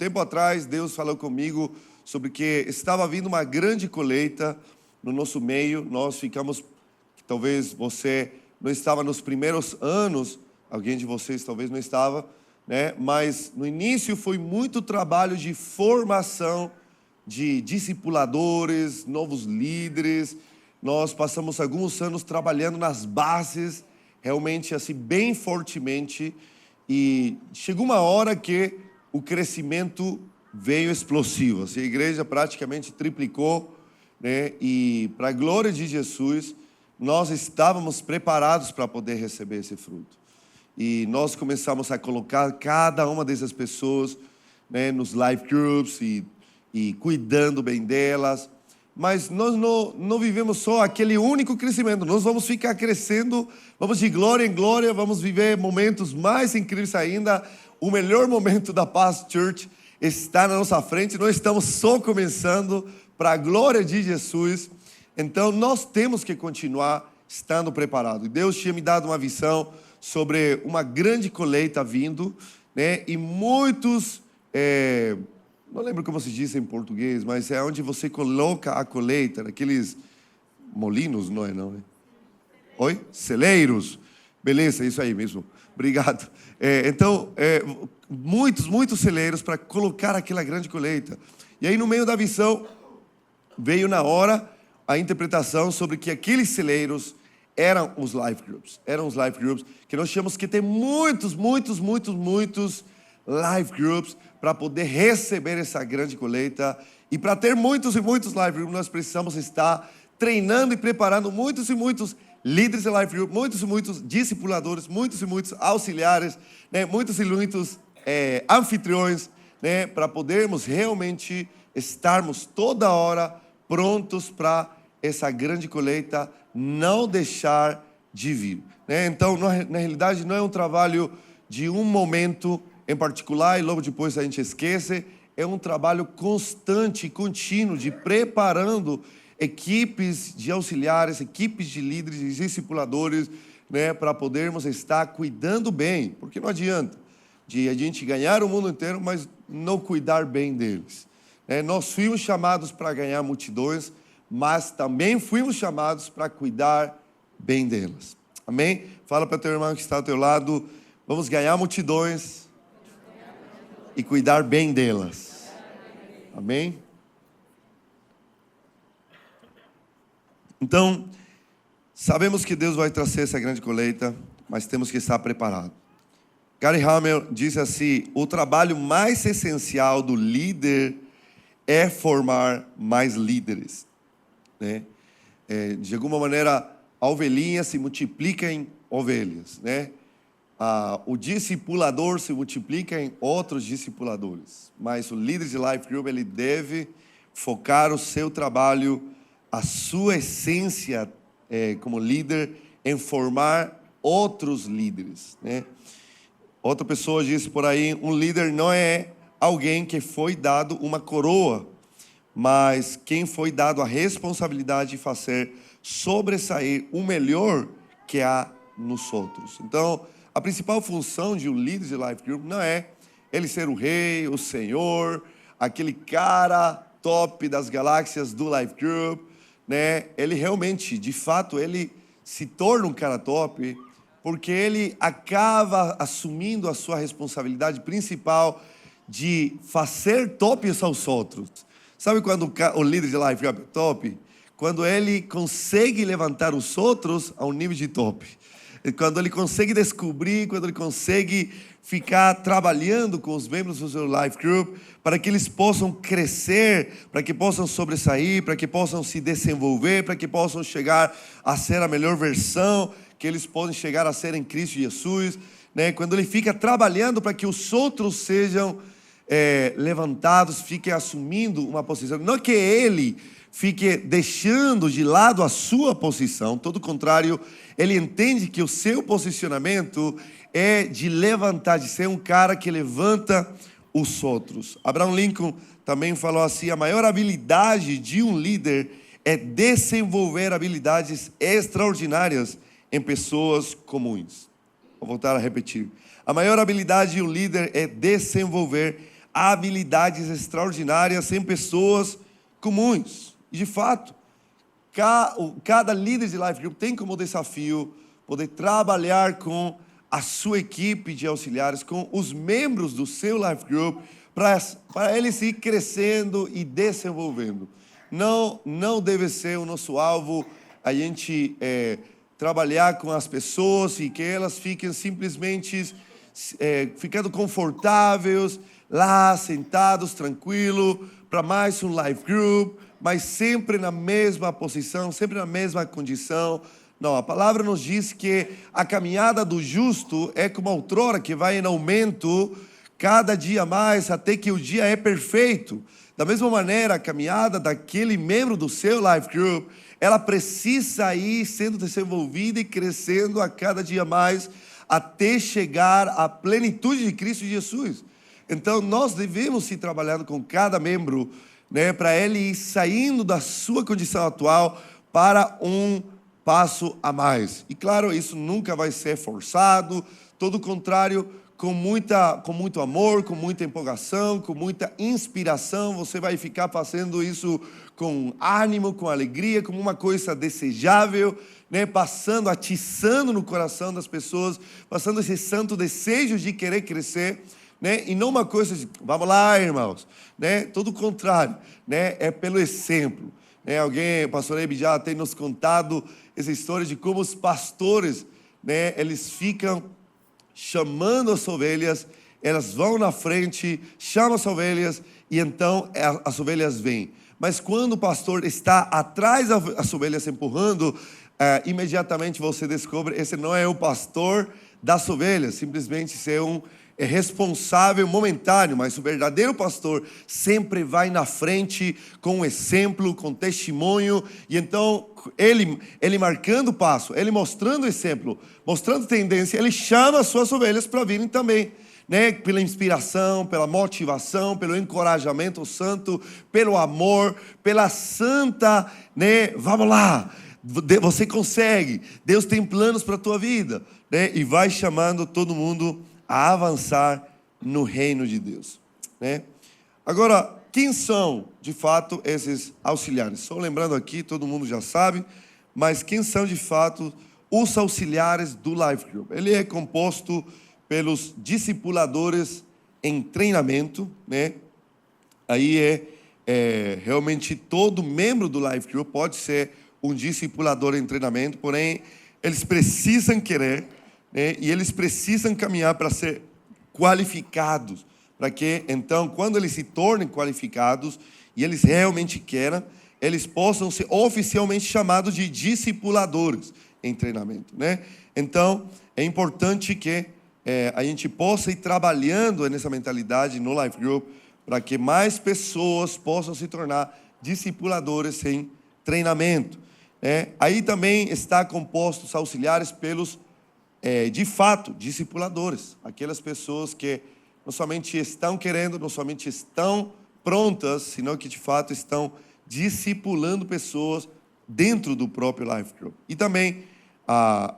tempo atrás, Deus falou comigo sobre que estava vindo uma grande colheita no nosso meio. Nós ficamos, talvez você não estava nos primeiros anos, alguém de vocês talvez não estava, né? Mas no início foi muito trabalho de formação de discipuladores, novos líderes. Nós passamos alguns anos trabalhando nas bases, realmente assim, bem fortemente. E chegou uma hora que o crescimento veio explosivo. Assim, a igreja praticamente triplicou, né? E para a glória de Jesus, nós estávamos preparados para poder receber esse fruto. E nós começamos a colocar cada uma dessas pessoas, né, nos life groups e cuidando bem delas. Mas nós não vivemos só aquele único crescimento. Nós vamos ficar crescendo, vamos de glória em glória, vamos viver momentos mais incríveis ainda. O melhor momento da Paz Church está na nossa frente. Nós estamos só começando, para a glória de Jesus. Então nós temos que continuar estando preparados. Deus tinha me dado uma visão sobre uma grande colheita vindo, né? E muitos... não lembro como se diz em português, mas é onde você coloca a colheita, naqueles molinos, não é não, né? Oi? Celeiros. Beleza, isso aí mesmo. Obrigado. Então, muitos celeiros para colocar aquela grande colheita. E aí no meio da visão, veio na hora a interpretação sobre que aqueles celeiros eram os life groups. Eram os life groups que nós tínhamos que ter muitos life groups para poder receber essa grande colheita. E para ter muitos e muitos life groups, nós precisamos estar treinando e preparando muitos e muitos líderes de life group, muitos e muitos discipuladores, muitos e muitos auxiliares, né? Muitos e muitos anfitriões, né? Para podermos realmente estarmos toda hora prontos para essa grande colheita não deixar de vir, né? Então, na realidade, não é um trabalho de um momento em particular e logo depois a gente esquece. É um trabalho constante e contínuo de preparando equipes de auxiliares, equipes de líderes e discipuladores, né, para podermos estar cuidando bem, porque não adianta de a gente ganhar o mundo inteiro, mas não cuidar bem deles, né? Nós fomos chamados para ganhar multidões, mas também fomos chamados para cuidar bem delas. Amém? Fala para teu irmão que está ao teu lado: vamos ganhar multidões e cuidar bem delas. Amém? Então, sabemos que Deus vai trazer essa grande colheita, mas temos que estar preparados. Gary Hamel diz assim: o trabalho mais essencial do líder é formar mais líderes, né? De alguma maneira, a ovelhinha se multiplica em ovelhas, né? O discipulador se multiplica em outros discipuladores, mas o líder de life group, ele deve focar o seu trabalho, a sua essência como líder, em formar outros líderes, né? Outra pessoa disse por aí: um líder não é alguém que foi dado uma coroa, mas quem foi dado a responsabilidade de fazer sobressair o melhor que há nos outros. Então, a principal função de um líder de life group não é ele ser o rei, o senhor, aquele cara top das galáxias do life group, né? Ele realmente, de fato, ele se torna um cara top porque ele acaba assumindo a sua responsabilidade principal de fazer tops aos outros. Sabe quando o líder de life group é top? Quando ele consegue levantar os outros ao nível de top. Quando ele consegue descobrir, quando ele consegue ficar trabalhando com os membros do seu life group para que eles possam crescer, para que possam sobressair, para que possam se desenvolver, para que possam chegar a ser a melhor versão que eles podem chegar a ser em Cristo Jesus, né? Quando ele fica trabalhando para que os outros sejam levantados, fiquem assumindo uma posição, não que ele fique deixando de lado a sua posição, todo o contrário, ele entende que o seu posicionamento é de levantar, de ser um cara que levanta os outros. Abraham Lincoln também falou assim: a maior habilidade de um líder é desenvolver habilidades extraordinárias em pessoas comuns. Vou voltar a repetir: a maior habilidade de um líder é desenvolver habilidades extraordinárias em pessoas comuns. E, de fato, cada líder de Life Group tem como desafio poder trabalhar com a sua equipe de auxiliares, com os membros do seu Life Group, para eles ir crescendo e desenvolvendo. Não deve ser o nosso alvo a gente trabalhar com as pessoas e que elas fiquem simplesmente ficando confortáveis, lá, sentados, tranquilos, para mais um Life Group, mas sempre na mesma posição, sempre na mesma condição. Não, a palavra nos diz que a caminhada do justo é como a outrora, que vai em aumento cada dia mais, até que o dia é perfeito. Da mesma maneira, a caminhada daquele membro do seu Life Group, ela precisa ir sendo desenvolvida e crescendo a cada dia mais, até chegar à plenitude de Cristo Jesus. Então, nós devemos ir trabalhando com cada membro, né, para ele ir saindo da sua condição atual para um passo a mais. E claro, isso nunca vai ser forçado, todo o contrário, com muito amor, com muita empolgação, com muita inspiração, você vai ficar fazendo isso com ânimo, com alegria, como uma coisa desejável, né? Atiçando no coração das pessoas, passando esse santo desejo de querer crescer, né? E não uma coisa de, vamos lá, irmãos, né? Todo o contrário, né? É pelo exemplo. O pastor Ebe já tem nos contado essa história de como os pastores, né? Eles ficam chamando as ovelhas, elas vão na frente, chamam as ovelhas e então as ovelhas vêm. Mas quando o pastor está atrás das ovelhas empurrando, imediatamente você descobre esse não é o pastor das ovelhas, simplesmente é responsável momentâneo, mas o verdadeiro pastor sempre vai na frente com exemplo, com testemunho, e então ele marcando o passo, ele mostrando exemplo, mostrando tendência, ele chama as suas ovelhas para virem também, né? Pela inspiração, pela motivação, pelo encorajamento santo, pelo amor, pela santa, né? Vamos lá, você consegue, Deus tem planos para a tua vida, né? E vai chamando todo mundo a avançar no reino de Deus, né? Agora, quem são, de fato, esses auxiliares? Só lembrando aqui, todo mundo já sabe, mas quem são, de fato, os auxiliares do Life Group? Ele é composto pelos discipuladores em treinamento, né? Aí realmente todo membro do Life Group pode ser um discipulador em treinamento, porém, eles precisam querer, né? E eles precisam caminhar para ser qualificados, para que, então, quando eles se tornem qualificados e eles realmente queiram, eles possam ser oficialmente chamados de discipuladores em treinamento, né? Então, é importante que a gente possa ir trabalhando nessa mentalidade no Life Group, para que mais pessoas possam se tornar discipuladores em treinamento, né? Aí também está composto os auxiliares pelos de fato, discipuladores, aquelas pessoas que não somente estão querendo, não somente estão prontas, senão que de fato estão discipulando pessoas dentro do próprio Life Group. E também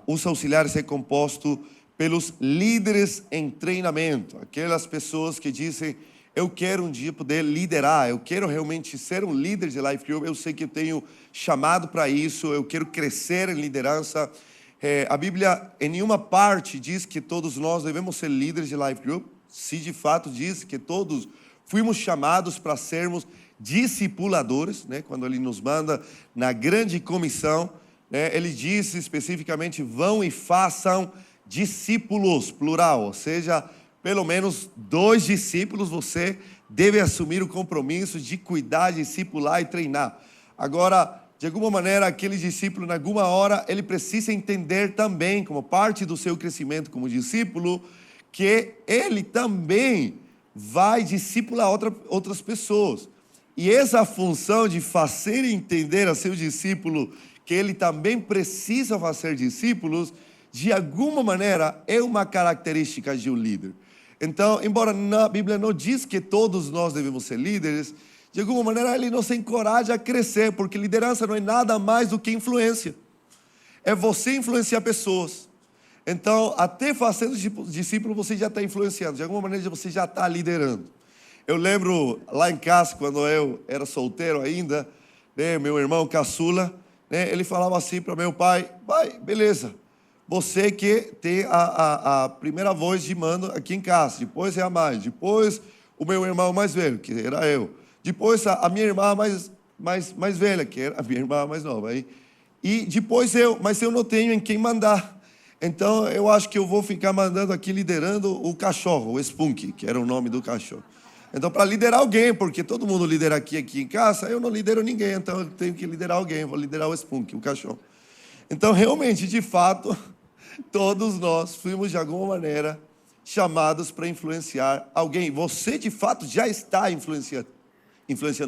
os auxiliares é composto pelos líderes em treinamento, aquelas pessoas que dizem, eu quero um dia poder liderar, eu quero realmente ser um líder de Life Group, eu sei que eu tenho chamado para isso, eu quero crescer em liderança. A Bíblia, em nenhuma parte, diz que todos nós devemos ser líderes de Life Group. Se de fato diz que todos fomos chamados para sermos discipuladores, né? Quando Ele nos manda na grande comissão, né? Ele diz especificamente, vão e façam discípulos, plural, ou seja, pelo menos 2 discípulos você deve assumir o compromisso de cuidar, discipular e treinar. Agora, de alguma maneira, aquele discípulo, em alguma hora, ele precisa entender também, como parte do seu crescimento como discípulo, que ele também vai discipular outras pessoas. E essa função de fazer entender a seu discípulo que ele também precisa fazer discípulos, de alguma maneira, é uma característica de um líder. Então, embora a Bíblia não diz que todos nós devemos ser líderes, de alguma maneira, ele nos encoraja a crescer, porque liderança não é nada mais do que influência. É você influenciar pessoas. Então, até fazendo discípulo, você já está influenciando. De alguma maneira, você já está liderando. Eu lembro lá em casa, quando eu era solteiro ainda, né, meu irmão caçula, né, ele falava assim para meu pai: pai, beleza, você que tem a primeira voz de mando aqui em casa, depois é a mãe, depois o meu irmão mais velho, que era eu, depois a minha irmã mais velha, que era a minha irmã mais nova, aí, e depois eu, mas eu não tenho em quem mandar. Então eu acho que eu vou ficar mandando aqui, liderando o cachorro, o Spunk, que era o nome do cachorro. Então, para liderar alguém, porque todo mundo lidera aqui em casa, eu não lidero ninguém, então eu tenho que liderar alguém, vou liderar o Spunk, o cachorro. Então, realmente, de fato, todos nós fomos, de alguma maneira, chamados para influenciar alguém. Você, de fato, já está influenciando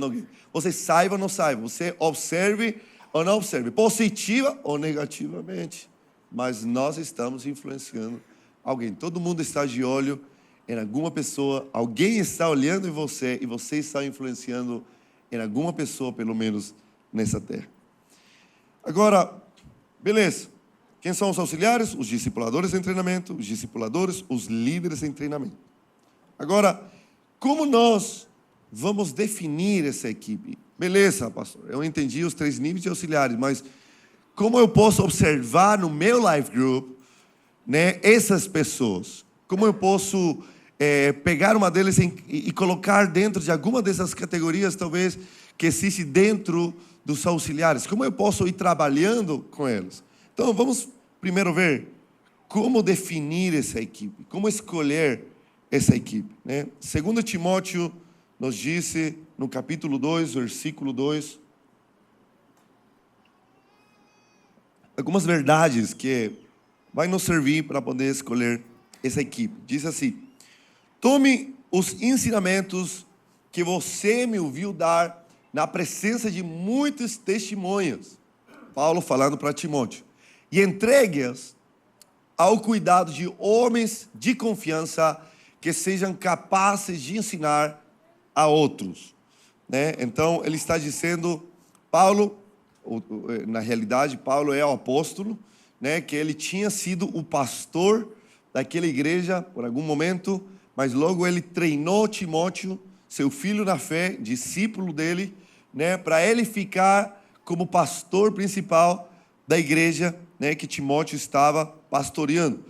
alguém. Você saiba ou não saiba, você observe ou não observe, positiva ou negativamente. Mas nós estamos influenciando alguém. Todo mundo está de olho em alguma pessoa, alguém está olhando em você e você está influenciando em alguma pessoa, pelo menos nessa terra. Agora, beleza. Quem são os auxiliares? Os discipuladores em treinamento, os discipuladores, os líderes em treinamento. Agora, como nós vamos definir essa equipe? Beleza, pastor, eu entendi os 3 níveis de auxiliares, mas como eu posso observar no meu life group, né, essas pessoas? Como eu posso pegar uma delas e colocar dentro de alguma dessas categorias, talvez, que existe dentro dos auxiliares? Como eu posso ir trabalhando com elas? Então, vamos primeiro ver como definir essa equipe, como escolher essa equipe, né? 2 Timóteo nos disse, no capítulo 2, versículo 2, algumas verdades que vai nos servir para poder escolher essa equipe. Diz assim: tome os ensinamentos que você me ouviu dar na presença de muitos testemunhas. Paulo falando para Timóteo. E entregue-as ao cuidado de homens de confiança que sejam capazes de ensinar a outros, né? Então, ele está dizendo, Paulo, na realidade, Paulo é o apóstolo, né? Que ele tinha sido o pastor daquela igreja por algum momento, mas logo ele treinou Timóteo, seu filho na fé, discípulo dele, né? Para ele ficar como pastor principal da igreja, né? Que Timóteo estava pastoreando.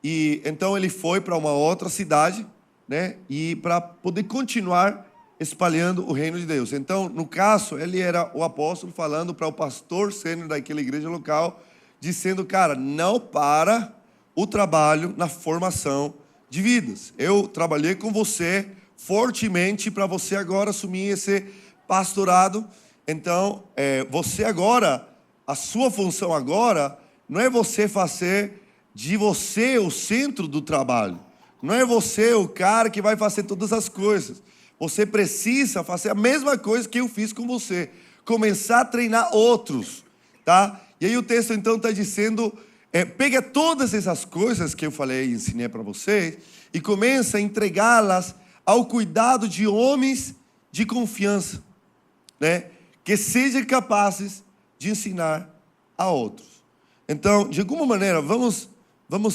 E então ele foi para uma outra cidade, né? E para poder continuar espalhando o reino de Deus. Então, no caso, ele era o apóstolo falando para o pastor sênior daquela igreja local, dizendo: cara, não para o trabalho na formação de vidas. Eu trabalhei com você fortemente para você agora assumir esse pastorado. Então, você agora, a sua função agora, não é você fazer de você o centro do trabalho. Não é você o cara que vai fazer todas as coisas. Você precisa fazer a mesma coisa que eu fiz com você. Começar a treinar outros, tá? E aí o texto então está dizendo, pega todas essas coisas que eu falei e ensinei para vocês e começa a entregá-las ao cuidado de homens de confiança, né? Que sejam capazes de ensinar a outros. Então, de alguma maneira, vamos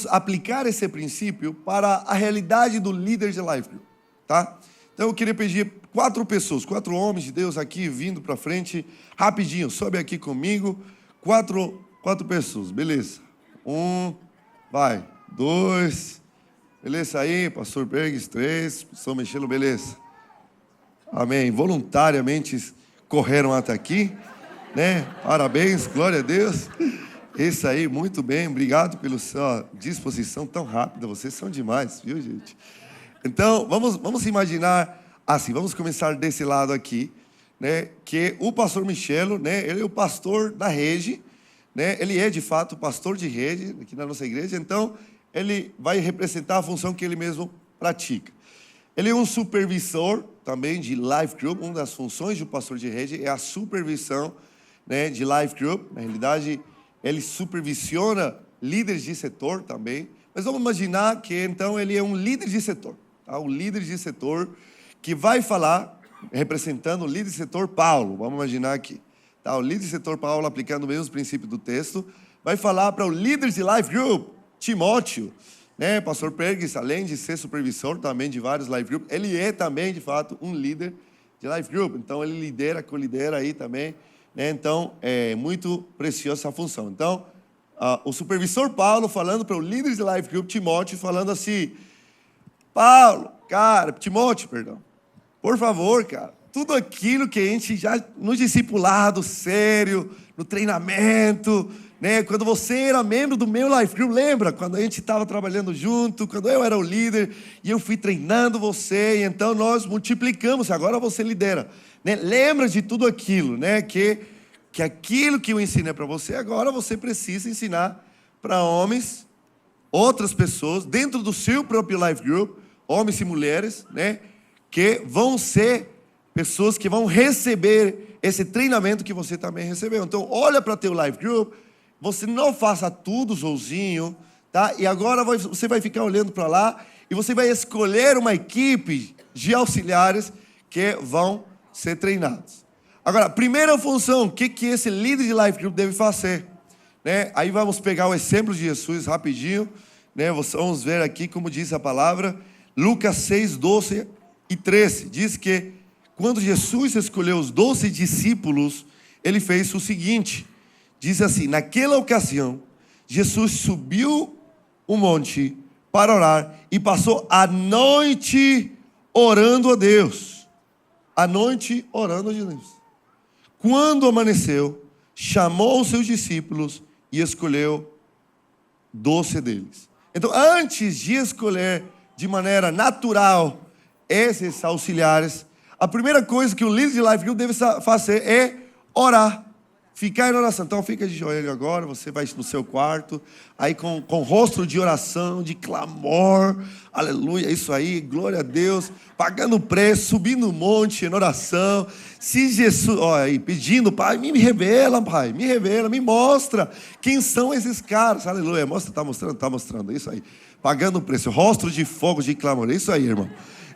aplicar esse princípio para a realidade do líder de life group, tá? Então eu queria pedir 4 pessoas, 4 homens de Deus aqui vindo para frente, rapidinho, sobe aqui comigo, 4 pessoas, beleza? 1, vai, 2, beleza aí, pastor Bergs, 3, pastor Michelo, beleza? Amém, voluntariamente correram até aqui, né? Parabéns, glória a Deus. Esse aí, muito bem, obrigado pela sua disposição tão rápida, vocês são demais, viu, gente? Então, vamos imaginar assim, vamos começar desse lado aqui, né, que o pastor Michelo, né, ele é o pastor da rede, né, ele é de fato o pastor de rede aqui na nossa igreja, então ele vai representar a função que ele mesmo pratica. Ele é um supervisor também de life group, uma das funções do pastor de rede é a supervisão, né, de life group. Na realidade, ele supervisiona líderes de setor também, mas vamos imaginar que então ele é um líder de setor. Tá? O líder de setor que vai falar, representando o líder de setor Paulo, vamos imaginar aqui. Tá? O líder de setor Paulo, aplicando o mesmo princípio do texto, vai falar para o líder de life group, Timóteo, né? Pastor Pergues, além de ser supervisor também de vários life groups, ele é também, de fato, um líder de life group. Então, ele lidera, colidera aí também, né? Então, é muito preciosa essa função. Então, o supervisor Paulo falando para o líder de life group, Timóteo, falando assim: Timóteo, por favor, cara, tudo aquilo que a gente já no discipulado sério, no treinamento, né? Quando você era membro do meu life group, lembra? Quando a gente estava trabalhando junto, quando eu era o líder e eu fui treinando você, e então nós multiplicamos, agora você lidera, né? Lembra de tudo aquilo, né? Que aquilo que eu ensinei para você, agora você precisa ensinar para homens, outras pessoas, dentro do seu próprio life group, homens e mulheres, né? Que vão ser pessoas que vão receber esse treinamento que você também recebeu. Então, olha para teu life group, você não faça tudo sozinho, tá? E agora você vai ficar olhando para lá e você vai escolher uma equipe de auxiliares que vão ser treinados. Agora, primeira função, o que esse líder de life group deve fazer? Né? Aí vamos pegar o exemplo de Jesus rapidinho, né? Vamos ver aqui como diz a palavra, Lucas 6, 12 e 13. Diz que quando Jesus escolheu os 12 discípulos, ele fez o seguinte, diz assim: naquela ocasião, Jesus subiu o monte para orar e passou a noite orando a Deus. A noite orando a Deus. Quando amanheceu, chamou os seus discípulos e escolheu 12 deles. Então, antes de escolher de maneira natural esses auxiliares, a primeira coisa que o líder de life group deve fazer é orar. Ficar em oração. Então fica de joelho agora, você vai no seu quarto, aí com rosto de oração, de clamor, aleluia, isso aí, glória a Deus, pagando preço, subindo o monte em oração. Se Jesus, aí, pedindo, Pai, me revela, Pai, me revela, me mostra quem são esses caras, aleluia, mostra, está mostrando, isso aí, pagando preço, rosto de fogo, de clamor, isso aí, irmão.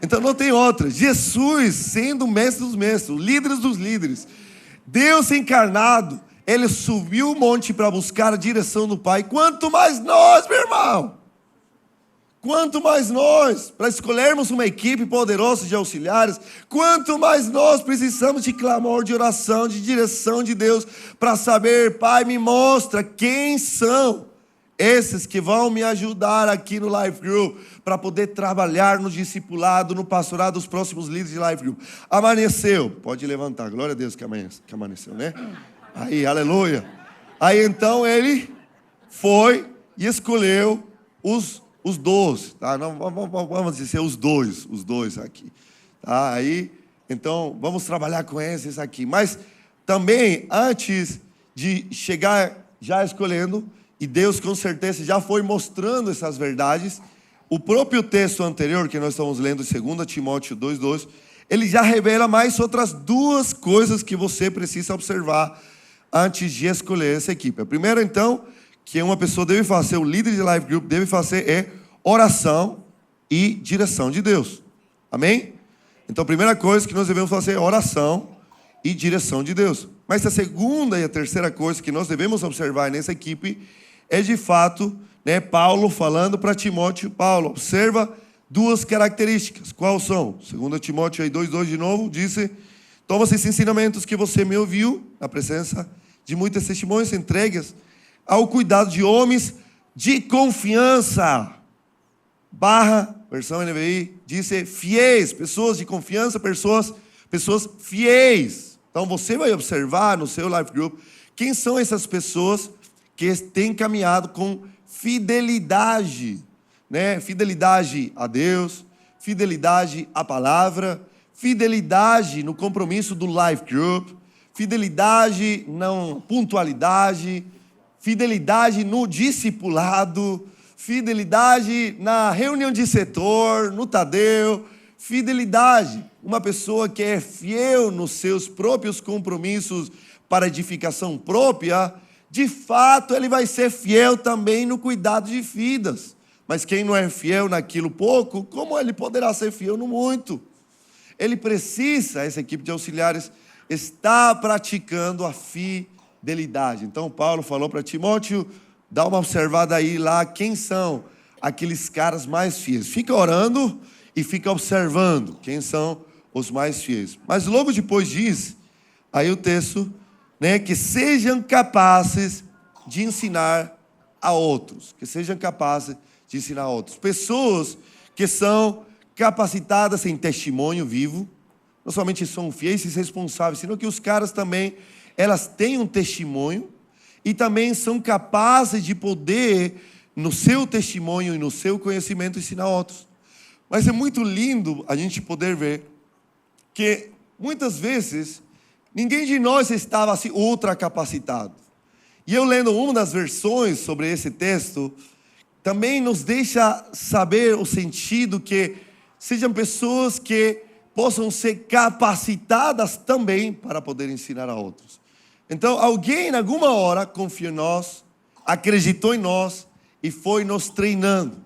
Então não tem outra. Jesus sendo o mestre dos mestres, o líder dos líderes, Deus encarnado, ele subiu o monte para buscar a direção do Pai. Quanto mais nós, meu irmão, quanto mais nós, para escolhermos uma equipe poderosa de auxiliares, quanto mais nós precisamos de clamor, de oração, de direção de Deus, para saber, Pai, me mostra quem são esses que vão me ajudar aqui no Life Group, para poder trabalhar no discipulado, no pastorado dos próximos líderes de Life Group. Amanheceu, pode levantar, glória a Deus que amanheceu, né? Aí, aleluia. Aí então ele foi e escolheu os 12, tá? Não, vamos dizer os dois aqui. Tá? Aí, então, vamos trabalhar com esses aqui. Mas também, antes de chegar já escolhendo, e Deus com certeza já foi mostrando essas verdades, o próprio texto anterior que nós estamos lendo, 2 Timóteo 2,2, ele já revela mais outras duas coisas que você precisa observar antes de escolher essa equipe. A primeira, então, que uma pessoa deve fazer, o líder de life group deve fazer é oração e direção de Deus. Amém? Então, a primeira coisa que nós devemos fazer é oração e direção de Deus. Mas a segunda e a terceira coisa que nós devemos observar nessa equipe é, de fato, né, Paulo falando para Timóteo. Paulo, observa duas características. Quais são? 2 Timóteo 2,2 de novo, disse: toma esses ensinamentos que você me ouviu, na presença de muitas testemunhas, entregues ao cuidado de homens de confiança. Versão NVI, disse fiéis, pessoas de confiança, pessoas fiéis. Então você vai observar no seu life group quem são essas pessoas que têm caminhado com fidelidade, né? Fidelidade a Deus, fidelidade à palavra, fidelidade no compromisso do life group, fidelidade na pontualidade, fidelidade no discipulado, fidelidade na reunião de setor, no Tadeu, fidelidade. Uma pessoa que é fiel nos seus próprios compromissos para edificação própria, de fato ele vai ser fiel também no cuidado de vidas. Mas quem não é fiel naquilo pouco, como ele poderá ser fiel no muito? Ele precisa, essa equipe de auxiliares, estar praticando a fidelidade. Então Paulo falou para Timóteo, dá uma observada aí lá, quem são aqueles caras mais fiéis. Fica orando e fica observando quem são os mais fiéis. Mas logo depois diz, aí o texto, né, que sejam capazes de ensinar a outros. Que sejam capazes de ensinar a outros. Pessoas que são capacitadas em testemunho vivo, não somente são fiéis e responsáveis, senão que os caras também, elas têm um testemunho e também são capazes de poder, no seu testemunho e no seu conhecimento, ensinar a outros. Mas é muito lindo a gente poder ver que, muitas vezes, ninguém de nós estava assim ultra capacitado. E eu lendo uma das versões sobre esse texto, também nos deixa saber o sentido que sejam pessoas que possam ser capacitadas também para poder ensinar a outros. Então, alguém em alguma hora confiou em nós, acreditou em nós e foi nos treinando.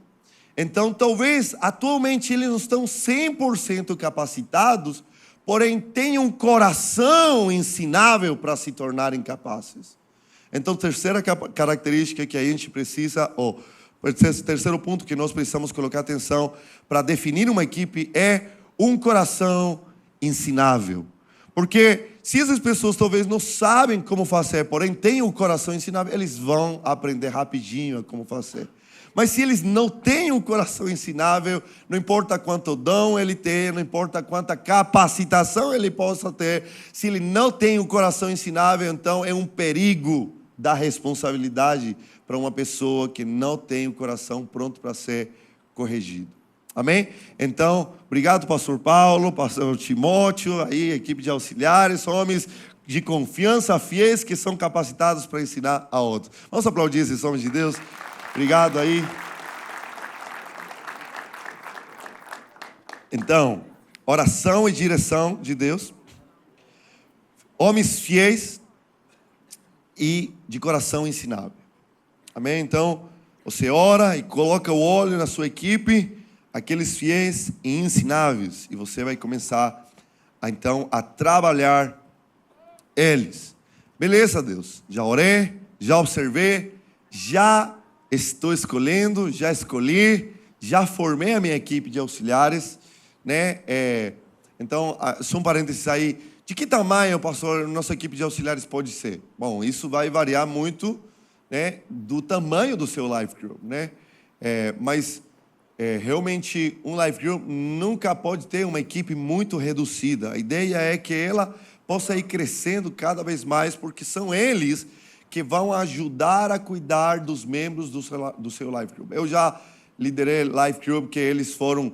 Então, talvez, atualmente, eles não estão 100% capacitados, porém, têm um coração ensinável para se tornarem capazes. Então, terceira característica que a gente precisa, terceiro ponto que nós precisamos colocar atenção para definir uma equipe é um coração ensinável. Porque se essas pessoas talvez não sabem como fazer, porém têm um coração ensinável, eles vão aprender rapidinho a como fazer. Mas se eles não têm um coração ensinável, não importa quanto dom ele tem, não importa quanta capacitação ele possa ter, se ele não tem um coração ensinável, então é um perigo da responsabilidade para uma pessoa que não tem o coração pronto para ser corrigido. Amém? Então, obrigado, pastor Paulo, pastor Timóteo, aí, equipe de auxiliares, homens de confiança, fiéis, que são capacitados para ensinar a outros. Vamos aplaudir esses homens de Deus. Obrigado aí. Então, oração e direção de Deus. Homens fiéis e de coração ensinável. Amém? Então, você ora e coloca o óleo na sua equipe, aqueles fiéis e ensináveis, e você vai começar então a trabalhar eles. Beleza, Deus? Já orei, já observei, já estou escolhendo, já escolhi, já formei a minha equipe de auxiliares, né? Então, só um parênteses aí. De que tamanho, pastor, nossa equipe de auxiliares pode ser? Bom, isso vai variar muito, né, do tamanho do seu life group, né? Mas realmente um life group nunca pode ter uma equipe muito reduzida. A ideia é que ela possa ir crescendo cada vez mais, porque são eles que vão ajudar a cuidar dos membros do seu life group. Eu já liderei life group que eles foram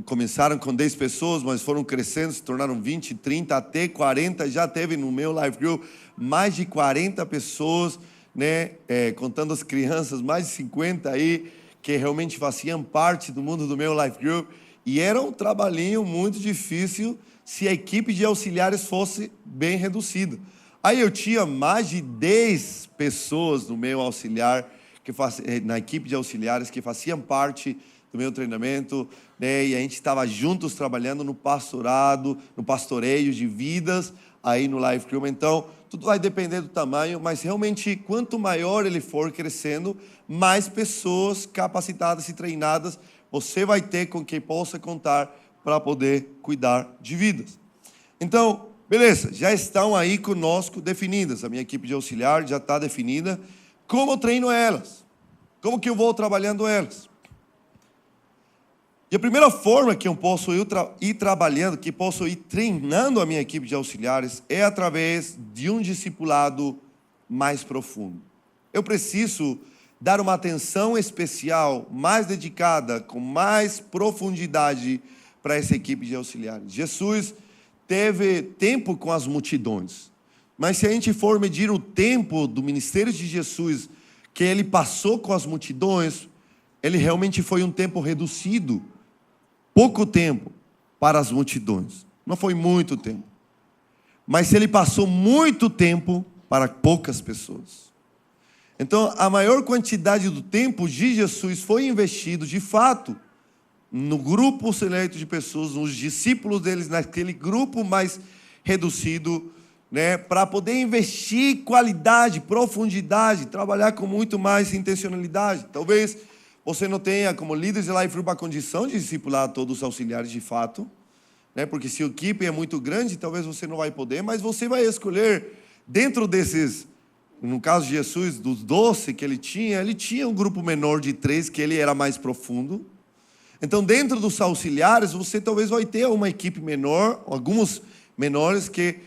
começaram com 10 pessoas, mas foram crescendo, se tornaram 20, 30, até 40. Já teve no meu life group mais de 40 pessoas, né? Contando as crianças, mais de 50 aí, que realmente faziam parte do mundo do meu life group. E era um trabalhinho muito difícil se a equipe de auxiliares fosse bem reduzida. Aí eu tinha mais de 10 pessoas no meu auxiliar, na equipe de auxiliares, que faziam parte do meu treinamento, né? E a gente estava juntos trabalhando no pastorado, no pastoreio de vidas, aí no Life Group. Então, tudo vai depender do tamanho, mas realmente, quanto maior ele for crescendo, mais pessoas capacitadas e treinadas você vai ter com quem possa contar para poder cuidar de vidas. Então, beleza, já estão aí conosco definidas. A minha equipe de auxiliar já está definida. Como eu treino elas? Como que eu vou trabalhando elas? E a primeira forma que eu posso ir trabalhando, que posso ir treinando a minha equipe de auxiliares, é através de um discipulado mais profundo. Eu preciso dar uma atenção especial, mais dedicada, com mais profundidade para essa equipe de auxiliares. Jesus teve tempo com as multidões, mas se a gente for medir o tempo do ministério de Jesus, que ele passou com as multidões, ele realmente foi um tempo reduzido. Pouco tempo para as multidões. Não foi muito tempo. Mas ele passou muito tempo para poucas pessoas. Então, a maior quantidade do tempo de Jesus foi investido, de fato, no grupo seleto de pessoas, nos discípulos deles, naquele grupo mais reduzido, né, para poder investir qualidade, profundidade, trabalhar com muito mais intencionalidade. Talvez você não tenha, como líder de Life Group, a condição de discipular todos os auxiliares de fato, né? Porque se a equipe é muito grande, talvez você não vai poder, mas você vai escolher, dentro desses, no caso de Jesus, dos 12 que ele tinha um grupo menor de 3, que ele era mais profundo. Então, dentro dos auxiliares, você talvez vai ter uma equipe menor, alguns menores, que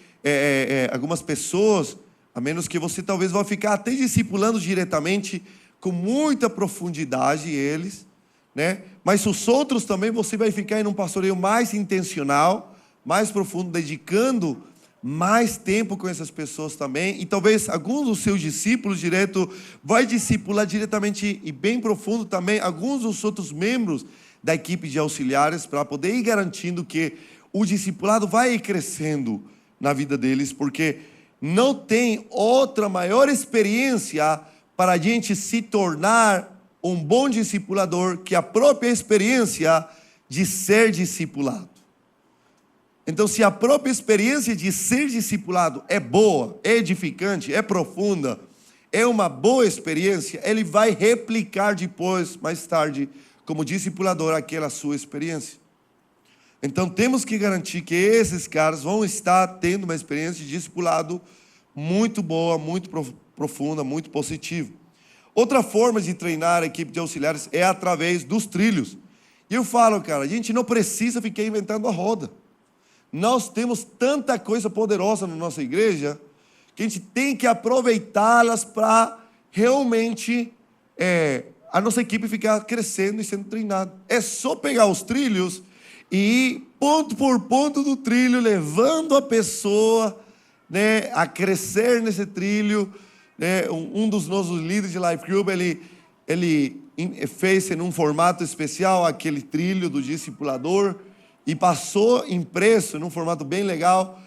algumas pessoas, a menos que você talvez vá ficar até discipulando diretamente, com muita profundidade eles, né? Mas os outros também você vai ficar em um pastoreio mais intencional, mais profundo, dedicando mais tempo com essas pessoas também, e talvez alguns dos seus discípulos direto vai discipular diretamente e bem profundo também alguns dos outros membros da equipe de auxiliares, para poder ir garantindo que o discipulado vai ir crescendo na vida deles, porque não tem outra maior experiência para a gente se tornar um bom discipulador que a própria experiência de ser discipulado. Então, se a própria experiência de ser discipulado é boa, é edificante, é profunda, é uma boa experiência, ele vai replicar depois, mais tarde, como discipulador, aquela sua experiência. Então, temos que garantir que esses caras vão estar tendo uma experiência de discipulado muito boa, muito profunda, muito positiva. Outra forma de treinar a equipe de auxiliares é através dos trilhos. E eu falo, cara, a gente não precisa ficar inventando a roda. Nós temos tanta coisa poderosa na nossa igreja que a gente tem que aproveitá-las para realmente a nossa equipe ficar crescendo e sendo treinada. É só pegar os trilhos e ir ponto por ponto do trilho, levando a pessoa, né, a crescer nesse trilho. Um dos nossos líderes de Life Group, ele fez em um formato especial aquele trilho do discipulador e passou impresso num formato bem legal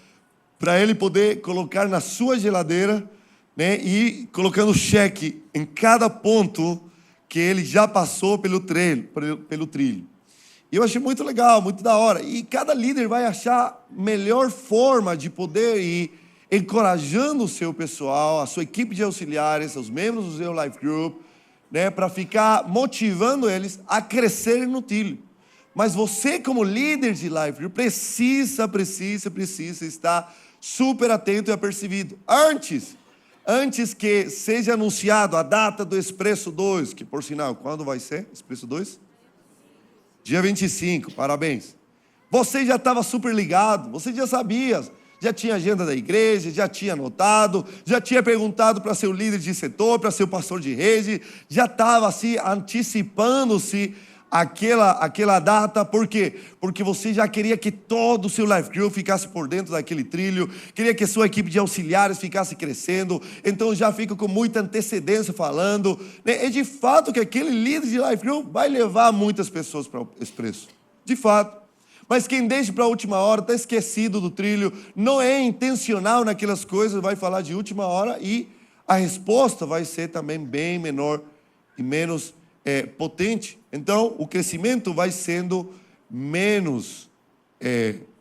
para ele poder colocar na sua geladeira, né, e colocando cheque em cada ponto que ele já passou pelo trilho. E eu achei muito legal, muito da hora. E cada líder vai achar melhor forma de poder ir encorajando o seu pessoal, a sua equipe de auxiliares, os membros do seu Life Group, né, para ficar motivando eles a crescerem no trilho. Mas você, como líder de Life Group, precisa estar super atento e apercebido. Antes que seja anunciado a data do Expresso 2, que por sinal, quando vai ser Expresso 2? Dia 25, parabéns. Você já estava super ligado, você já sabia, já tinha agenda da igreja, já tinha anotado, já tinha perguntado para seu líder de setor, para seu pastor de rede, já estava assim, antecipando-se aquela data. Por quê? Porque você já queria que todo o seu Life Group ficasse por dentro daquele trilho, queria que a sua equipe de auxiliares ficasse crescendo, então já fica com muita antecedência falando, né? É de fato que aquele líder de Life Group vai levar muitas pessoas para o Expresso, de fato. Mas quem deixa para a última hora, está esquecido do trilho, não é intencional naquelas coisas, vai falar de última hora e a resposta vai ser também bem menor e menos potente. Então, o crescimento vai sendo menos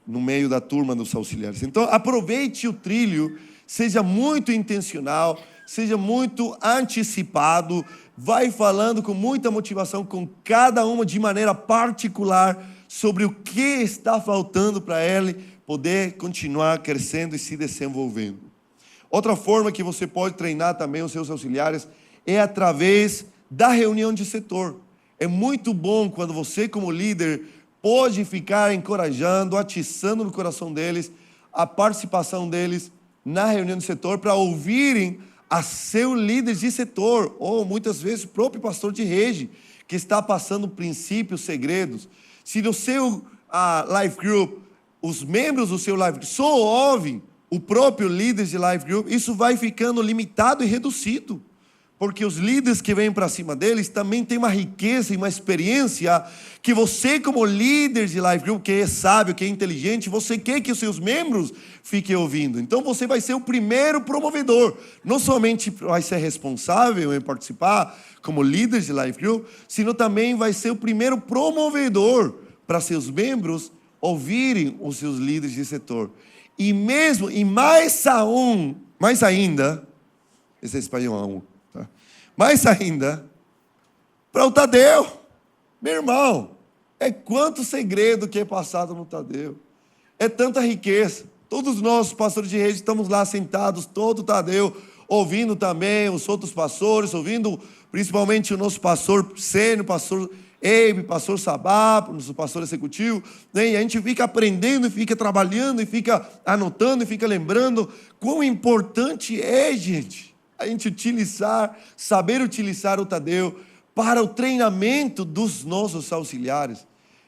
no meio da turma dos auxiliares. Então, aproveite o trilho, seja muito intencional, seja muito antecipado, vai falando com muita motivação com cada uma de maneira particular sobre o que está faltando para ele poder continuar crescendo e se desenvolvendo. Outra forma que você pode treinar também os seus auxiliares é através da reunião de setor. É muito bom quando você, como líder, pode ficar encorajando, atiçando no coração deles a participação deles na reunião de setor para ouvirem a seu líder de setor, ou muitas vezes o próprio pastor de rede, que está passando princípios, segredos. Se no seu Life Group, os membros do seu Life Group só ouvem o próprio líder de Life Group, isso vai ficando limitado e reduzido. Porque os líderes que vêm para cima deles também têm uma riqueza e uma experiência que você, como líder de Life Group, que é sábio, que é inteligente, você quer que os seus membros fiquem ouvindo. Então você vai ser o primeiro promovedor. Não somente vai ser responsável em participar como líder de Life Group, sino também vai ser o primeiro promovedor para seus membros ouvirem os seus líderes de setor. E mais ainda, esse é espanhol, mais ainda, para o Tadeu. Meu irmão, é quanto segredo que é passado no Tadeu. É tanta riqueza. Todos nós, pastores de rede, estamos lá sentados, todo o Tadeu, ouvindo também os outros pastores, ouvindo principalmente o nosso pastor Sênio, pastor Eibe, pastor Sabá, nosso pastor executivo, né? E a gente fica aprendendo, e fica trabalhando, e fica anotando, e fica lembrando quão importante é, gente, a gente saber utilizar o Tadeu para o treinamento dos nossos auxiliares.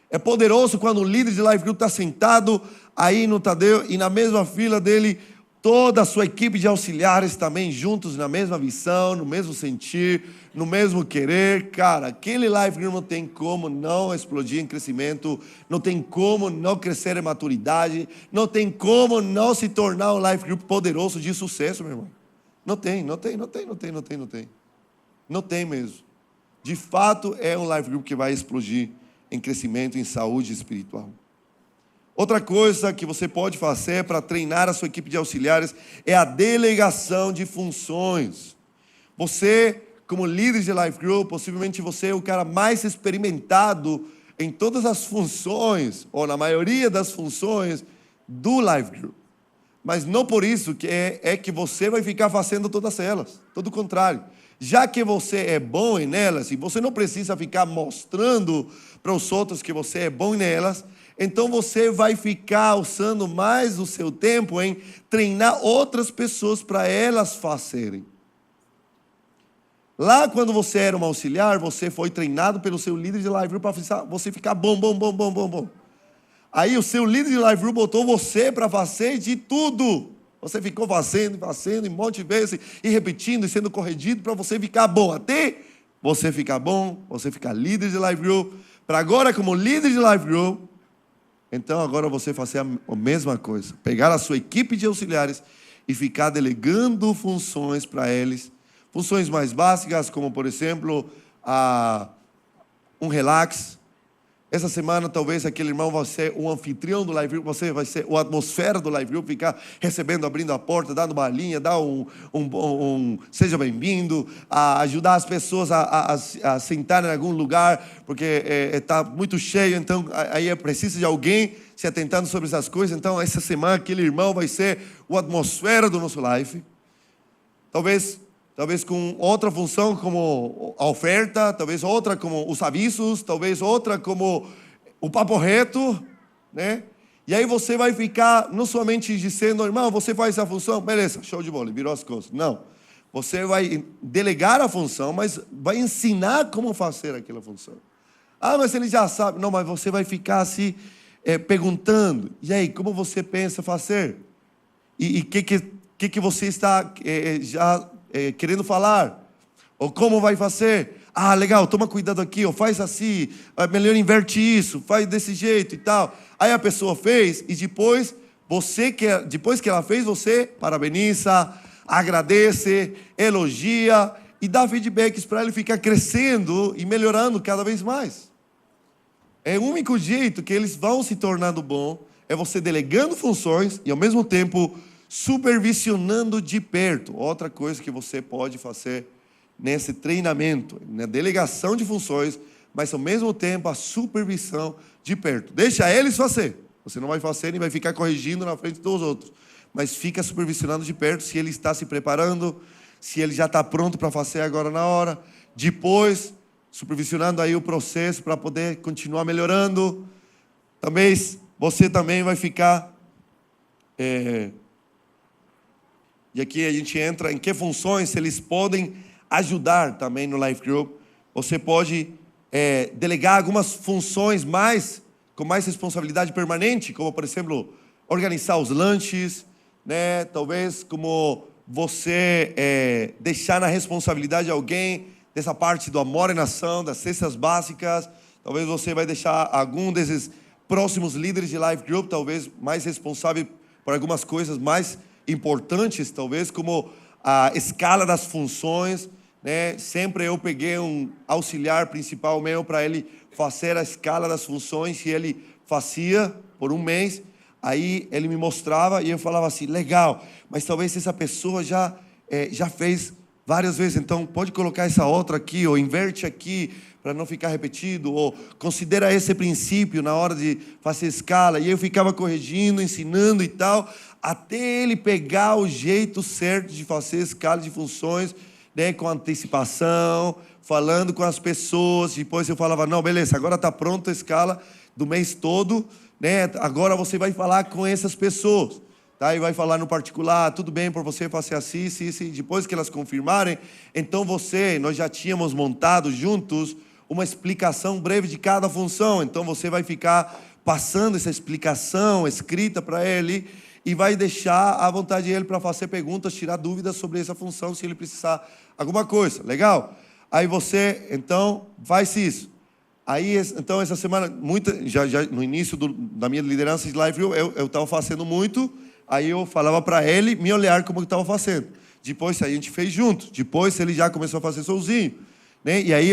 É poderoso quando o líder de Life Group está sentado aí no Tadeu e na mesma fila dele, toda a sua equipe de auxiliares também juntos na mesma visão, no mesmo sentir, no mesmo querer. Cara, aquele Life Group não tem como não explodir em crescimento, não tem como não crescer em maturidade, não tem como não se tornar um Life Group poderoso de sucesso, meu irmão. Não tem. Não tem mesmo. De fato, é um Life Group que vai explodir em crescimento, em saúde espiritual. Outra coisa que você pode fazer para treinar a sua equipe de auxiliares é a delegação de funções. Você, como líder de Life Group, possivelmente você é o cara mais experimentado em todas as funções, ou na maioria das funções do Life Group. Mas não por isso que você vai ficar fazendo todas elas. Todo o contrário. Já que você é bom nelas, e você não precisa ficar mostrando para os outros que você é bom nelas, então você vai ficar usando mais o seu tempo em treinar outras pessoas para elas fazerem. Lá quando você era um auxiliar, você foi treinado pelo seu líder de Life Group para você ficar bom. Aí o seu líder de Life Group botou você para fazer de tudo. Você ficou fazendo, um monte de vezes, e repetindo, e sendo corrigido para você ficar bom. Até você ficar bom, você ficar líder de Life Group. Para agora, como líder de Life Group, então agora você fazer a mesma coisa. Pegar a sua equipe de auxiliares e ficar delegando funções para eles. Funções mais básicas, como por exemplo, um relax. Essa semana, talvez, aquele irmão vai ser o anfitrião do Life Group, você vai ser a atmosfera do Life Group, ficar recebendo, abrindo a porta, dando balinha, dar seja bem-vindo, ajudar as pessoas a sentar em algum lugar, porque está muito cheio, então aí é preciso de alguém se atentando sobre essas coisas. Então, essa semana, aquele irmão vai ser a atmosfera do nosso Life. Talvez com outra função como a oferta, talvez outra como os avisos, talvez outra como o papo reto, né? E aí você vai ficar não somente dizendo, irmão, você faz essa função, beleza, show de bola, virou as costas. Não, você vai delegar a função, mas vai ensinar como fazer aquela função. Ah, mas ele já sabe. Não, mas você vai ficar assim, perguntando, e aí, como você pensa fazer? E que você está querendo falar, ou como vai fazer? Ah, legal, toma cuidado aqui, ou faz assim, melhor inverte isso, faz desse jeito e tal. Aí a pessoa fez, e depois que ela fez, você parabeniza, agradece, elogia e dá feedbacks para ele ficar crescendo e melhorando cada vez mais. É o único jeito que eles vão se tornando bom, é você delegando funções e ao mesmo tempo supervisionando de perto. Outra coisa que você pode fazer nesse treinamento, na delegação de funções, mas ao mesmo tempo a supervisão de perto. Deixa eles fazer. Você não vai fazer e vai ficar corrigindo na frente dos outros. Mas fica supervisionando de perto se ele está se preparando, se ele já está pronto para fazer agora na hora. Depois, supervisionando aí o processo para poder continuar melhorando. Talvez você também vai ficar... E aqui a gente entra em que funções eles podem ajudar também no Life Group. Você pode delegar algumas funções com mais responsabilidade permanente, como, por exemplo, organizar os lanches, né? Talvez como você deixar na responsabilidade de alguém dessa parte do amor e nação, das cestas básicas. Talvez você vai deixar algum desses próximos líderes de Life Group, talvez mais responsável por algumas coisas mais importantes, talvez, como a escala das funções, né? Sempre eu peguei um auxiliar principal meu para ele fazer a escala das funções, e ele fazia por um mês, aí ele me mostrava e eu falava assim, legal, mas talvez essa pessoa já fez várias vezes, então pode colocar essa outra aqui, ou inverte aqui, para não ficar repetido, ou considera esse princípio na hora de fazer escala. E eu ficava corrigindo, ensinando e tal, até ele pegar o jeito certo de fazer escala de funções, né, com antecipação, falando com as pessoas. Depois eu falava, não, beleza, agora está pronta a escala do mês todo, né? Agora você vai falar com essas pessoas. Tá? E vai falar no particular, tudo bem por você fazer assim, sim. Depois que elas confirmarem, então nós já tínhamos montado juntos uma explicação breve de cada função. Então você vai ficar passando essa explicação escrita para ele e vai deixar à vontade ele para fazer perguntas, tirar dúvidas sobre essa função, se ele precisar alguma coisa. Legal? Aí você, então, faz isso. Aí, então, essa semana, já no início da minha liderança de live, eu estava fazendo muito. Aí eu falava para ele me olhar como eu estava fazendo. Depois a gente fez junto. Depois ele já começou a fazer sozinho, né? E aí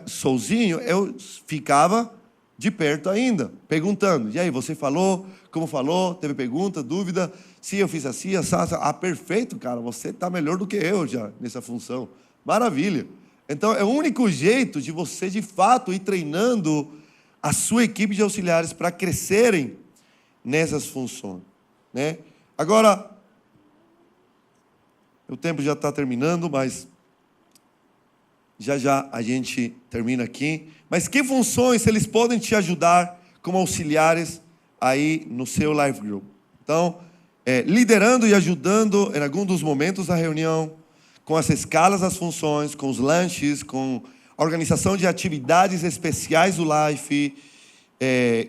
sozinho eu ficava de perto ainda, perguntando. E aí, você falou? Como falou? Teve pergunta, dúvida? Se eu fiz assim, assado. Ah, perfeito, cara. Você está melhor do que eu já nessa função. Maravilha. Então, é o único jeito de você, de fato, ir treinando a sua equipe de auxiliares para crescerem nessas funções, né? Agora, o tempo já está terminando, mas já a gente termina aqui. Mas que funções eles podem te ajudar como auxiliares aí no seu Life Group? Então, liderando e ajudando em algum dos momentos da reunião, com as escalas das funções, com os lanches, com a organização de atividades especiais do Life,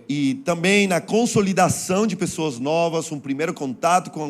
e também na consolidação de pessoas novas, um primeiro contato com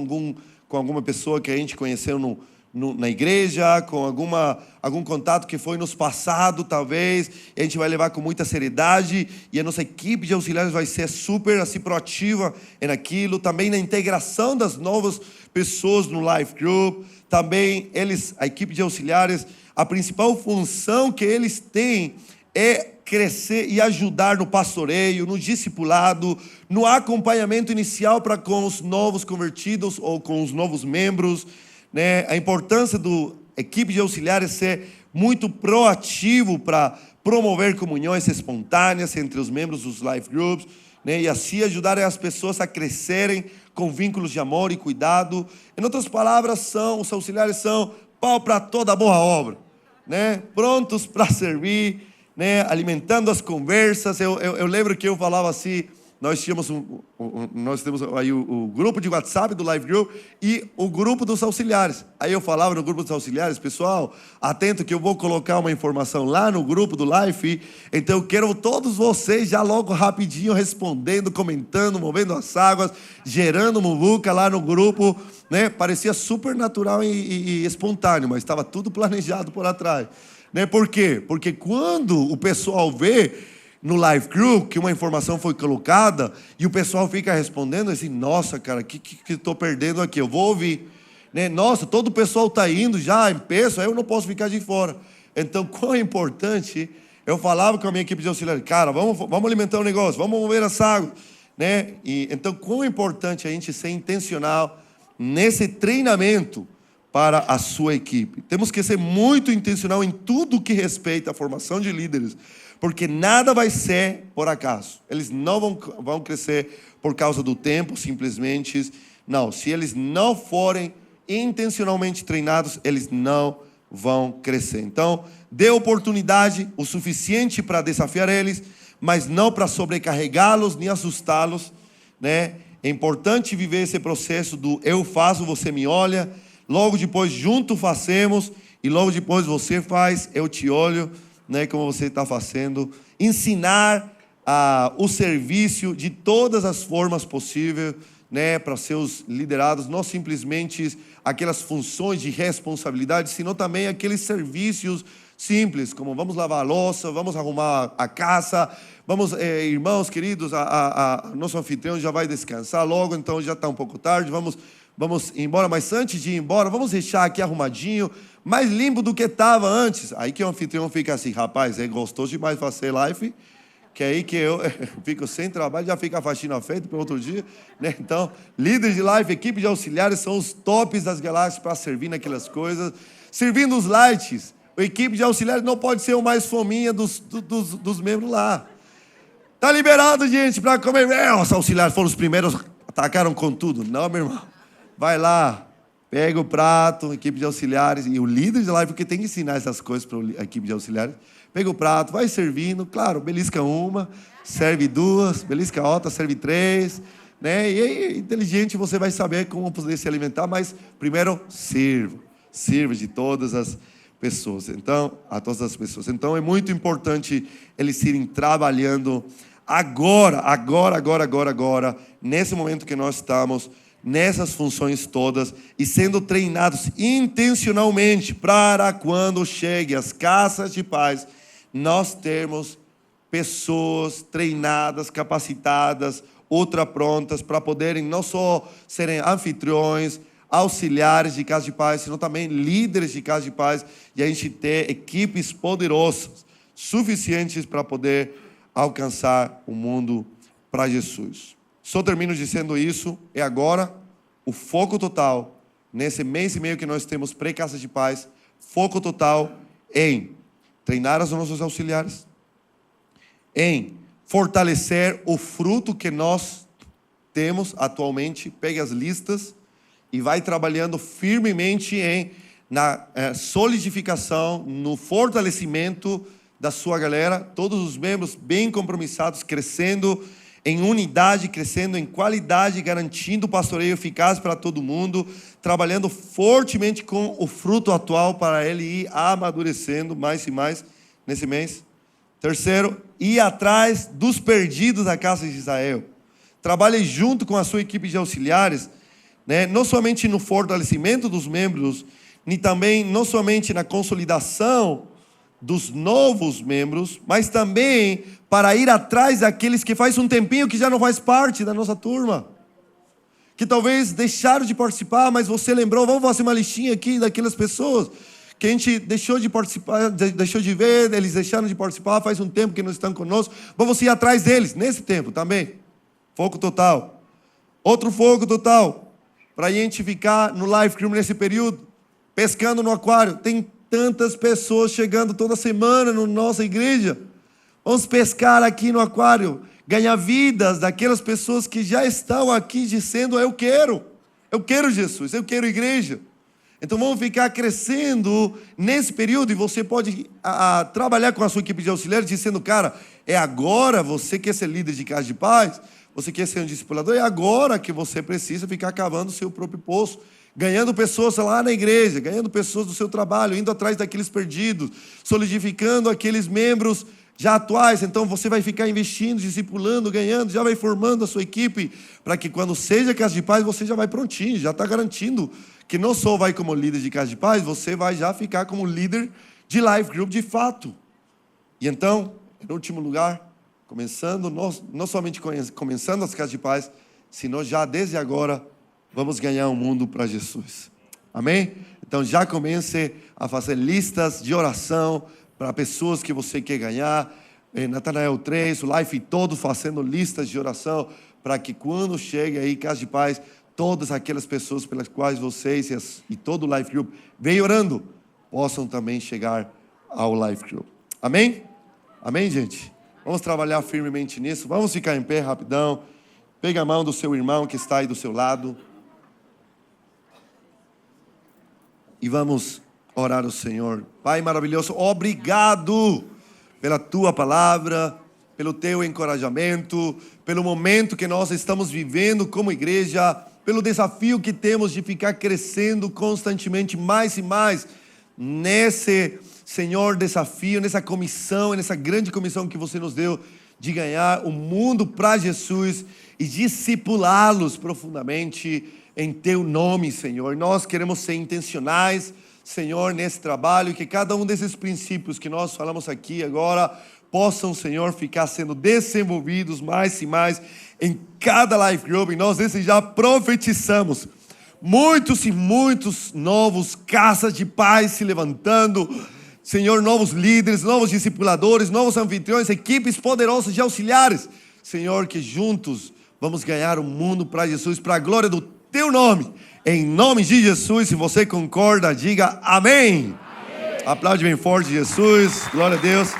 alguma pessoa que a gente conheceu na igreja, com algum contato que foi nos passado, talvez, e a gente vai levar com muita seriedade, e a nossa equipe de auxiliares vai ser super assim, proativa naquilo, também na integração das novas pessoas no Life Group, também a equipe de auxiliares, a principal função que eles têm é crescer e ajudar no pastoreio, no discipulado, no acompanhamento inicial para com os novos convertidos ou com os novos membros, né? A importância da equipe de auxiliares ser muito proativo para promover comunhões espontâneas entre os membros dos life groups, né? E assim ajudar as pessoas a crescerem com vínculos de amor e cuidado. Em outras palavras, os auxiliares são pau para toda boa obra, né? Prontos para servir, né? Alimentando as conversas. Eu lembro que eu falava assim, nós temos aí o grupo de WhatsApp do Life Group e o grupo dos auxiliares. Aí eu falava no grupo dos auxiliares, pessoal, atento que eu vou colocar uma informação lá no grupo do Life, então eu quero todos vocês já logo rapidinho respondendo, comentando, movendo as águas, gerando muvuca lá no grupo, né? Parecia super natural e espontâneo, mas estava tudo planejado por atrás. Né? Por quê? Porque quando o pessoal vê no Life Group que uma informação foi colocada e o pessoal fica respondendo assim, nossa, cara, que estou perdendo aqui? Eu vou ouvir. Né? Nossa, todo o pessoal está indo já em peso, aí eu não posso ficar de fora. Então, quão é importante, eu falava com a minha equipe de auxiliar, cara, vamos alimentar o negócio, vamos mover as águas. Né? Então, quão é importante a gente ser intencional nesse treinamento para a sua equipe. Temos que ser muito intencional em tudo que respeita a formação de líderes, porque nada vai ser por acaso. Eles não vão crescer por causa do tempo, simplesmente. Não, se eles não forem intencionalmente treinados, eles não vão crescer. Então, dê oportunidade o suficiente para desafiar eles, mas não para sobrecarregá-los nem assustá-los, né? É importante viver esse processo do eu faço, você me olha. Logo depois, junto fazemos, e logo depois você faz, eu te olho, né, como você está fazendo. Ensinar o serviço de todas as formas possíveis, né, para seus liderados, não simplesmente aquelas funções de responsabilidade, senão também aqueles serviços simples, como vamos lavar a louça, vamos arrumar a casa, irmãos queridos, nosso anfitrião já vai descansar logo, então já está um pouco tarde, vamos ir embora, mas antes de ir embora, vamos deixar aqui arrumadinho, mais limpo do que estava antes. Aí que o anfitrião fica assim, rapaz, é gostoso demais fazer live, que aí que eu fico sem trabalho, já fica a faxina feita para outro dia, né? Então, líderes de live, equipe de auxiliares são os tops das galáxias para servir naquelas coisas, servindo os lights, A equipe de auxiliares não pode ser o mais fominha dos membros lá. Tá liberado, gente, para comer. Os auxiliares foram os primeiros, atacaram com tudo. Não, meu irmão. Vai lá, pega o prato, equipe de auxiliares, e o líder de live, porque tem que ensinar essas coisas para a equipe de auxiliares. Pega o prato, vai servindo, claro, belisca uma, serve duas, belisca outra, serve três, né? E aí, inteligente, você vai saber como poder se alimentar, mas primeiro, sirva de todas as pessoas. Então, a todas as pessoas. Então, é muito importante eles irem trabalhando agora, nesse momento que nós estamos, nessas funções todas, e sendo treinados intencionalmente para quando chegue às casas de paz, nós termos pessoas treinadas, capacitadas, ultraprontas, para poderem não só serem anfitriões, auxiliares de casa de paz, senão também líderes de casa de paz, e a gente ter equipes poderosas, suficientes para poder alcançar o mundo para Jesus. Só termino dizendo isso, é agora o foco total, nesse mês e meio que nós temos pré-casa de paz, foco total em treinar os nossos auxiliares, em fortalecer o fruto que nós temos atualmente. Pegue as listas e vai trabalhando firmemente na solidificação, no fortalecimento da sua galera, todos os membros bem compromissados, crescendo em unidade, crescendo em qualidade, garantindo o pastoreio eficaz para todo mundo, trabalhando fortemente com o fruto atual para ele ir amadurecendo mais e mais nesse mês. Terceiro, ir atrás dos perdidos da casa de Israel. Trabalhe junto com a sua equipe de auxiliares, né? Não somente no fortalecimento dos membros, nem também não somente na consolidação dos novos membros, mas também para ir atrás daqueles que faz um tempinho que já não faz parte da nossa turma, que talvez deixaram de participar, mas você lembrou. Vamos fazer uma listinha aqui daquelas pessoas que a gente deixou de participar, deixou de ver, eles deixaram de participar, faz um tempo que não estão conosco. Vamos ir atrás deles, nesse tempo também. Foco total. Outro foco total, para a gente ficar no live crew nesse período, pescando no aquário. Tem tantas pessoas chegando toda semana na nossa igreja. Vamos pescar aqui no aquário, ganhar vidas daquelas pessoas que já estão aqui dizendo: eu quero Jesus, eu quero igreja. Então vamos ficar crescendo nesse período, e você pode trabalhar com a sua equipe de auxiliares dizendo: cara, é agora. Você quer ser líder de casa de paz, você quer ser um discipulador, é agora que você precisa ficar cavando o seu próprio poço, ganhando pessoas lá na igreja, ganhando pessoas do seu trabalho, indo atrás daqueles perdidos, solidificando aqueles membros já atuais. Então você vai ficar investindo, discipulando, ganhando, já vai formando a sua equipe, para que quando seja casa de paz, você já vai prontinho, já está garantindo que não só vai como líder de casa de paz, você vai já ficar como líder de life group de fato. E então, em último lugar, começando, não somente começando as casas de paz, senão já desde agora, vamos ganhar o mundo para Jesus. Amém? Então já comece a fazer listas de oração para pessoas que você quer ganhar. Natanael 3, o Life todo fazendo listas de oração, para que quando chegue aí casa de paz, todas aquelas pessoas pelas quais vocês e todo o Life Group vem orando, possam também chegar ao Life Group. Amém? Amém, gente? Vamos trabalhar firmemente nisso. Vamos ficar em pé rapidão. Pega a mão do seu irmão que está aí do seu lado. E vamos orar ao Senhor. Pai maravilhoso, obrigado pela Tua palavra, pelo Teu encorajamento, pelo momento que nós estamos vivendo como igreja, pelo desafio que temos de ficar crescendo constantemente mais e mais nesse, Senhor, desafio, nessa comissão, nessa grande comissão que você nos deu de ganhar o mundo para Jesus e discipulá-los profundamente em Teu nome, Senhor. Nós queremos ser intencionais, Senhor, nesse trabalho, que cada um desses princípios que nós falamos aqui agora possam, Senhor, ficar sendo desenvolvidos mais e mais em cada life group. E nós desde já profetizamos muitos e muitos novos casas de paz se levantando, Senhor, novos líderes, novos discipuladores, novos anfitriões, equipes poderosas de auxiliares, Senhor, que juntos vamos ganhar o mundo para Jesus, para a glória do Teu nome, em nome de Jesus. Se você concorda, diga amém. Amém. Aplaude bem forte, Jesus. Glória a Deus.